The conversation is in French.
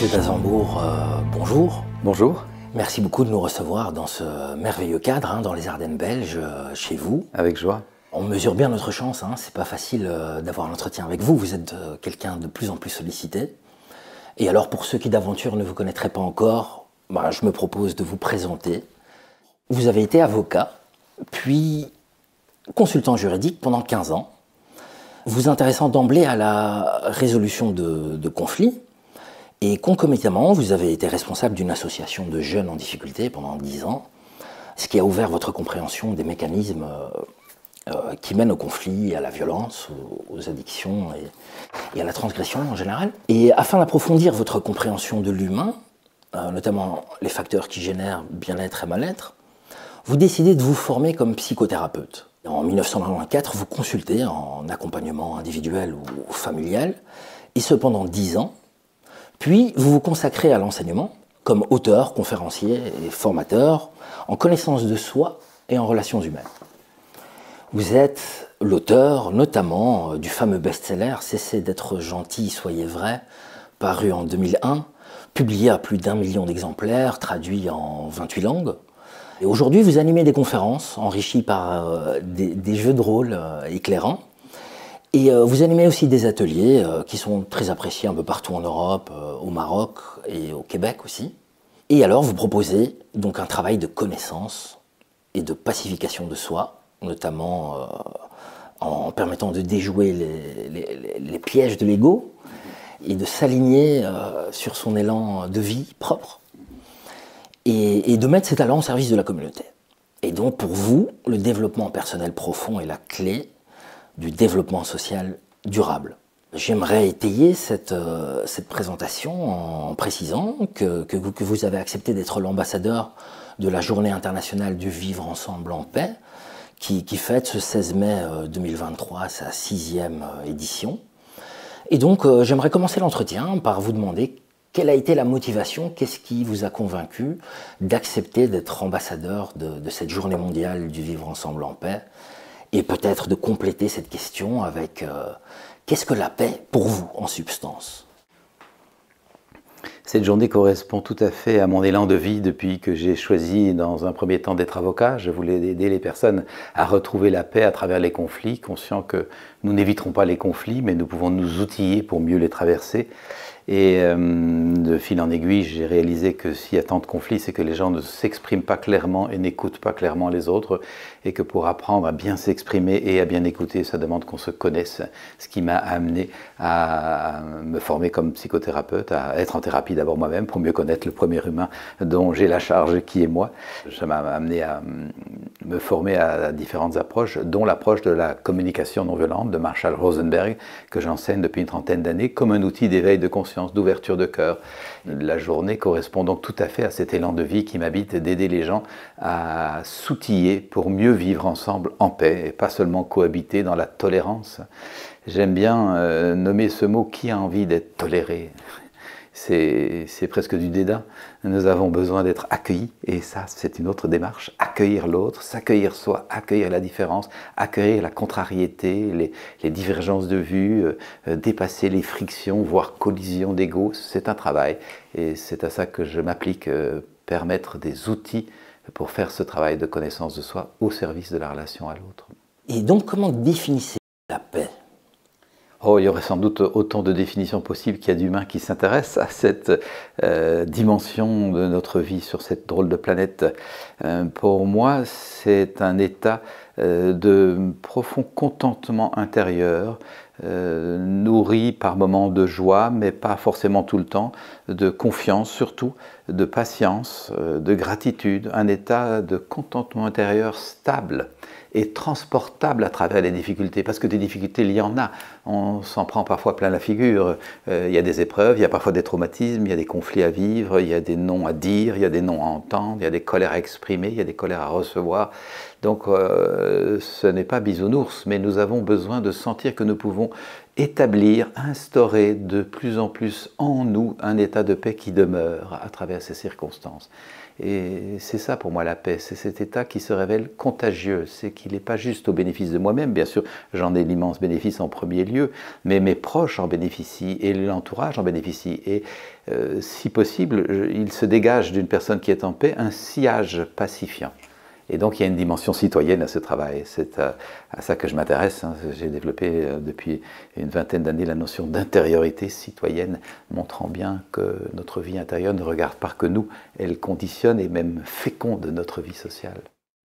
Monsieur Dazambourg, bonjour. Bonjour. Merci beaucoup de nous recevoir dans ce merveilleux cadre, dans les Ardennes belges, chez vous. Avec joie. On mesure bien notre chance, c'est pas facile d'avoir un entretien avec vous. Vous êtes quelqu'un de plus en plus sollicité. Et alors, pour ceux qui d'aventure ne vous connaîtraient pas encore, je me propose de vous présenter. Vous avez été avocat, puis consultant juridique pendant 15 ans, vous intéressant d'emblée à la résolution de conflits. Et concomitamment, vous avez été responsable d'une association de jeunes en difficulté pendant 10 ans, ce qui a ouvert votre compréhension des mécanismes qui mènent au conflit, à la violence, aux addictions et à la transgression en général. Et afin d'approfondir votre compréhension de l'humain, notamment les facteurs qui génèrent bien-être et mal-être, vous décidez de vous former comme psychothérapeute. En 1994, vous consultez en accompagnement individuel ou familial, et ce pendant 10 ans. Puis, vous vous consacrez à l'enseignement comme auteur, conférencier et formateur en connaissance de soi et en relations humaines. Vous êtes l'auteur notamment du fameux best-seller « Cessez d'être gentil, soyez vrai », paru en 2001, publié à plus d'1 million d'exemplaires, traduit en 28 langues. Et aujourd'hui, vous animez des conférences enrichies par des jeux de rôle éclairants. Et vous animez aussi des ateliers qui sont très appréciés un peu partout en Europe, au Maroc et au Québec aussi. Et alors vous proposez donc un travail de connaissance et de pacification de soi, notamment en permettant de déjouer les pièges de l'ego et de s'aligner sur son élan de vie propre et de mettre ses talents au service de la communauté. Et donc pour vous, le développement personnel profond est la clé du développement social durable. J'aimerais étayer cette présentation en précisant que vous avez accepté d'être l'ambassadeur de la Journée internationale du vivre ensemble en paix, qui fête ce 16 mai 2023 sa 6e édition. Et donc j'aimerais commencer l'entretien par vous demander quelle a été la motivation, qu'est-ce qui vous a convaincu d'accepter d'être ambassadeur de cette Journée mondiale du vivre ensemble en paix, et peut-être de compléter cette question avec qu'est-ce que la paix pour vous en substance? Cette journée correspond tout à fait à mon élan de vie depuis que j'ai choisi dans un premier temps d'être avocat. Je voulais aider les personnes à retrouver la paix à travers les conflits, conscient que nous n'éviterons pas les conflits, mais nous pouvons nous outiller pour mieux les traverser. Et de fil en aiguille, j'ai réalisé que s'il y a tant de conflits, c'est que les gens ne s'expriment pas clairement et n'écoutent pas clairement les autres, et que pour apprendre à bien s'exprimer et à bien écouter, ça demande qu'on se connaisse, ce qui m'a amené à me former comme psychothérapeute, à être en thérapie d'abord moi-même, pour mieux connaître le premier humain dont j'ai la charge, qui est moi. Ça m'a amené à me former à différentes approches, dont l'approche de la communication non violente de Marshall Rosenberg, que j'enseigne depuis une trentaine d'années, comme un outil d'éveil de conscience, d'ouverture de cœur. La journée correspond donc tout à fait à cet élan de vie qui m'habite d'aider les gens à s'outiller pour mieux vivre ensemble en paix et pas seulement cohabiter dans la tolérance. J'aime bien nommer ce mot « qui a envie d'être toléré ?» C'est presque du dédain. Nous avons besoin d'être accueillis, et ça, c'est une autre démarche. Accueillir l'autre, s'accueillir soi, accueillir la différence, accueillir la contrariété, les divergences de vue, dépasser les frictions, voire collisions d'ego. C'est un travail, et c'est à ça que je m'applique, permettre des outils pour faire ce travail de connaissance de soi au service de la relation à l'autre. Et donc, comment définissez-vous la paix ? Oh, il y aurait sans doute autant de définitions possibles qu'il y a d'humains qui s'intéressent à cette dimension de notre vie sur cette drôle de planète. Pour moi, c'est un état de profond contentement intérieur, nourri par moments de joie, mais pas forcément tout le temps, de confiance surtout, de patience, de gratitude, un état de contentement intérieur stable et transportable à travers les difficultés, parce que des difficultés, il y en a. On s'en prend parfois plein la figure. Il y a des épreuves, il y a parfois des traumatismes, il y a des conflits à vivre, il y a des non à dire, il y a des non à entendre, il y a des colères à exprimer, il y a des colères à recevoir. Donc ce n'est pas bisounours, mais nous avons besoin de sentir que nous pouvons établir, instaurer de plus en plus en nous un état de paix qui demeure à travers ces circonstances. Et c'est ça pour moi la paix, c'est cet état qui se révèle contagieux, c'est qu'il n'est pas juste au bénéfice de moi-même, bien sûr j'en ai l'immense bénéfice en premier lieu, lieux, mais mes proches en bénéficient et l'entourage en bénéficie. Et si possible, il se dégage d'une personne qui est en paix un sillage pacifiant. Et donc il y a une dimension citoyenne à ce travail. C'est à ça que je m'intéresse. J'ai développé depuis une vingtaine d'années la notion d'intériorité citoyenne, montrant bien que notre vie intérieure ne regarde pas que nous, elle conditionne et même féconde notre vie sociale.